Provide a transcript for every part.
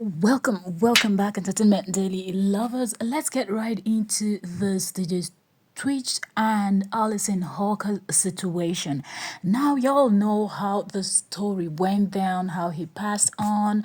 Welcome back, Entertainment Daily lovers. Let's get right into this DJ's Twitch and Allison Holker situation. Now, y'all know how the story went down, how he passed on,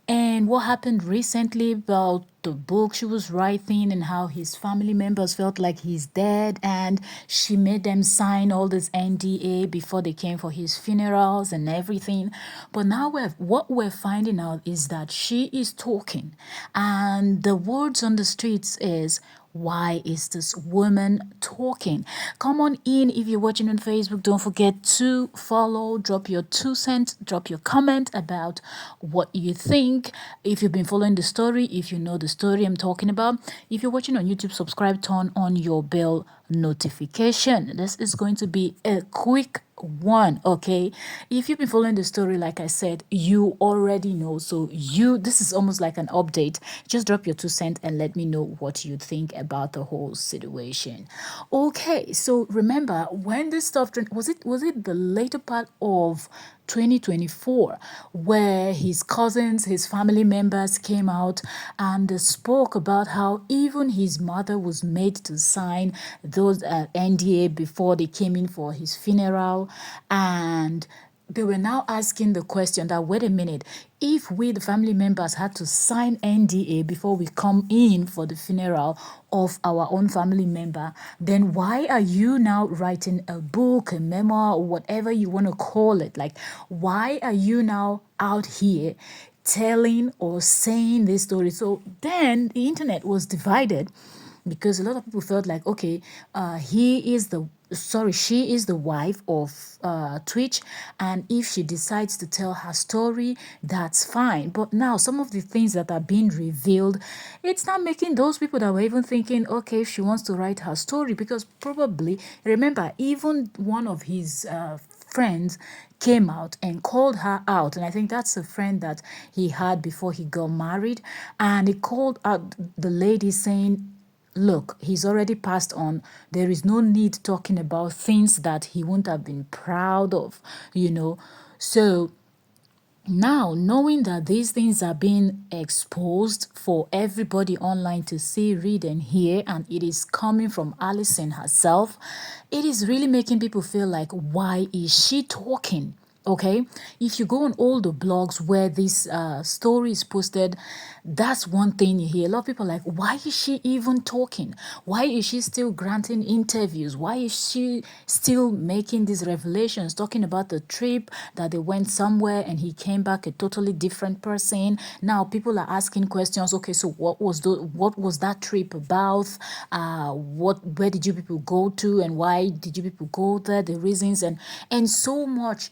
and what happened recently about the book she was writing and how his family members felt like he's dead, and she made them sign all this NDA before they came for his funerals and everything. But now what we're finding out is that she is talking, and the words on the streets is, why is this woman talking? Come on in. If you're watching on Facebook, don't forget to follow, drop your 2 cents, drop your comment about what you think. If you've been following the story, if you know the story I'm talking about, if you're watching on YouTube, subscribe, turn on your bell notification. This is going to be a quick one, okay? If you've been following the story, like I said, you already know. So this is almost like an update. Just drop your 2 cents and let me know what you think about the whole situation. Okay, so remember when this stuff was it the later part of 2024 where his cousins, his family members came out and spoke about how even his mother was made to sign those NDA before they came in for his funeral. And they were now asking the question that, wait a minute, if we, the family members, had to sign NDA before we come in for the funeral of our own family member, then why are you now writing a book, a memoir, or whatever you want to call it? Like, why are you now out here telling or saying this story? So then the internet was divided because a lot of people felt like, okay, she is the wife of Twitch, and if she decides to tell her story, that's fine. But now some of the things that are being revealed, it's not making those people that were even thinking, okay, if she wants to write her story, because probably, remember, even one of his friends came out and called her out, and I think that's a friend that he had before he got married, and he called out the lady saying, look, he's already passed on. There is no need talking about things that he wouldn't have been proud of, you know. So now, knowing that these things are being exposed for everybody online to see, read, and hear, and it is coming from Allison herself, it is really making people feel like, why is she talking? Okay, if you go on all the blogs where this story is posted, that's one thing you hear. A lot of people are like, why is she even talking? Why is she still granting interviews? Why is she still making these revelations, talking about the trip that they went somewhere and he came back a totally different person? Now people are asking questions. Okay, so what was that trip about? Where did you people go to, and why did you people go there? The reasons and so much,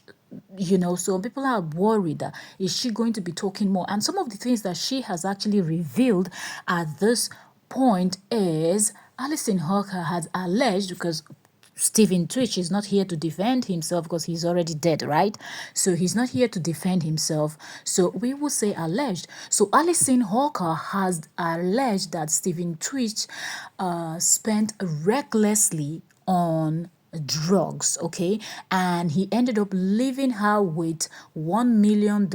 so people are worried that, is she going to be talking more? And some of the things that she has actually revealed at this point is, Alison Hawker has alleged, because Stephen Twitch is not here to defend himself because he's already dead, right? So he's not here to defend himself. So we will say alleged. So Alison Hawker has alleged that Stephen Twitch spent recklessly on drugs, okay, and he ended up leaving her with $1 million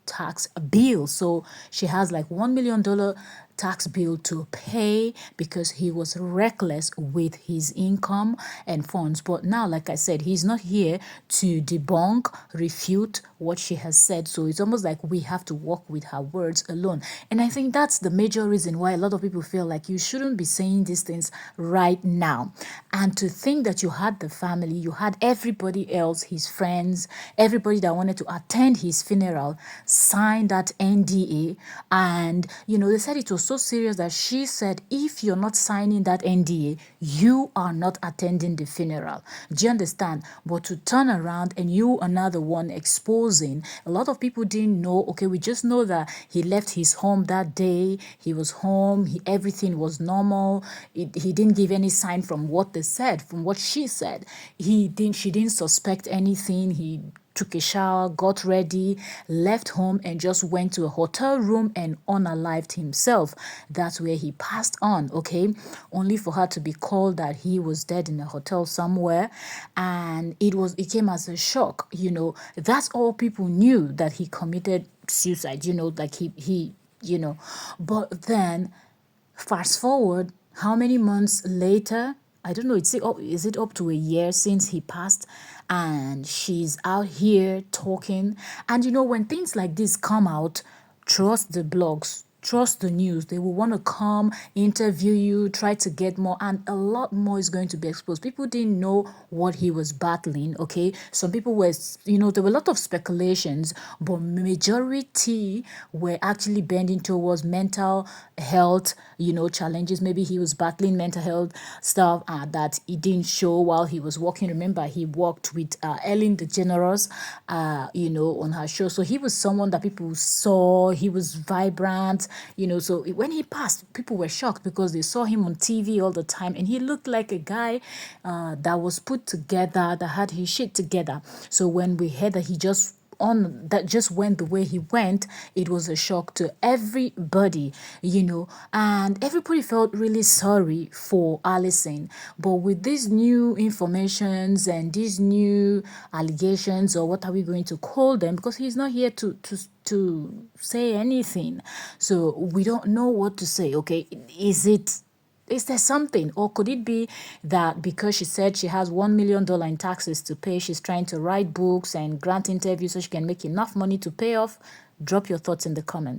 tax bill. So she has like $1 million tax bill to pay because he was reckless with his income and funds. But now, like I said, he's not here to debunk, refute what she has said. So it's almost like we have to work with her words alone. And I think that's the major reason why a lot of people feel like you shouldn't be saying these things right now. And to think that you had the family, you had everybody else, his friends, everybody that wanted to attend his funeral, sign that NDA. And, they said it was so serious that she said, if you're not signing that NDA, you are not attending the funeral. Do you understand? But to turn around and you another one exposing, a lot of people didn't know. Okay, we just know that he left his home that day. He was home. Everything was normal. He didn't give any sign from what they said, from what she said. She didn't suspect anything. He took a shower, got ready, left home, and just went to a hotel room and unalived himself. That's where he passed on, okay? Only for her to be called that he was dead in a hotel somewhere. And it came as a shock, That's all people knew, that he committed suicide, like he you know. But then fast forward, how many months later? I don't know. Is it up to a year since he passed? And she's out here talking. And when things like this come out, trust the blogs, trust the news. They will want to come interview you, try to get more, and a lot more is going to be exposed. People didn't know what he was battling. Okay, some people were, there were a lot of speculations, but majority were actually bending towards mental health, challenges. Maybe he was battling mental health stuff that he didn't show while he was working. Remember, he worked with Ellen DeGeneres, on her show. So he was someone that people saw. He was vibrant, So when he passed, people were shocked because they saw him on TV all the time, and he looked like a guy that was put together, that had his shit together. So when we heard that he just went the way he went, it was a shock to everybody, and everybody felt really sorry for Allison. But with these new informations and these new allegations, or what are we going to call them, because he's not here to say anything, so we don't know what to say. Okay, is there something, or could it be that because she said she has $1 million in taxes to pay, she's trying to write books and grant interviews so she can make enough money to pay off? Drop your thoughts in the comments.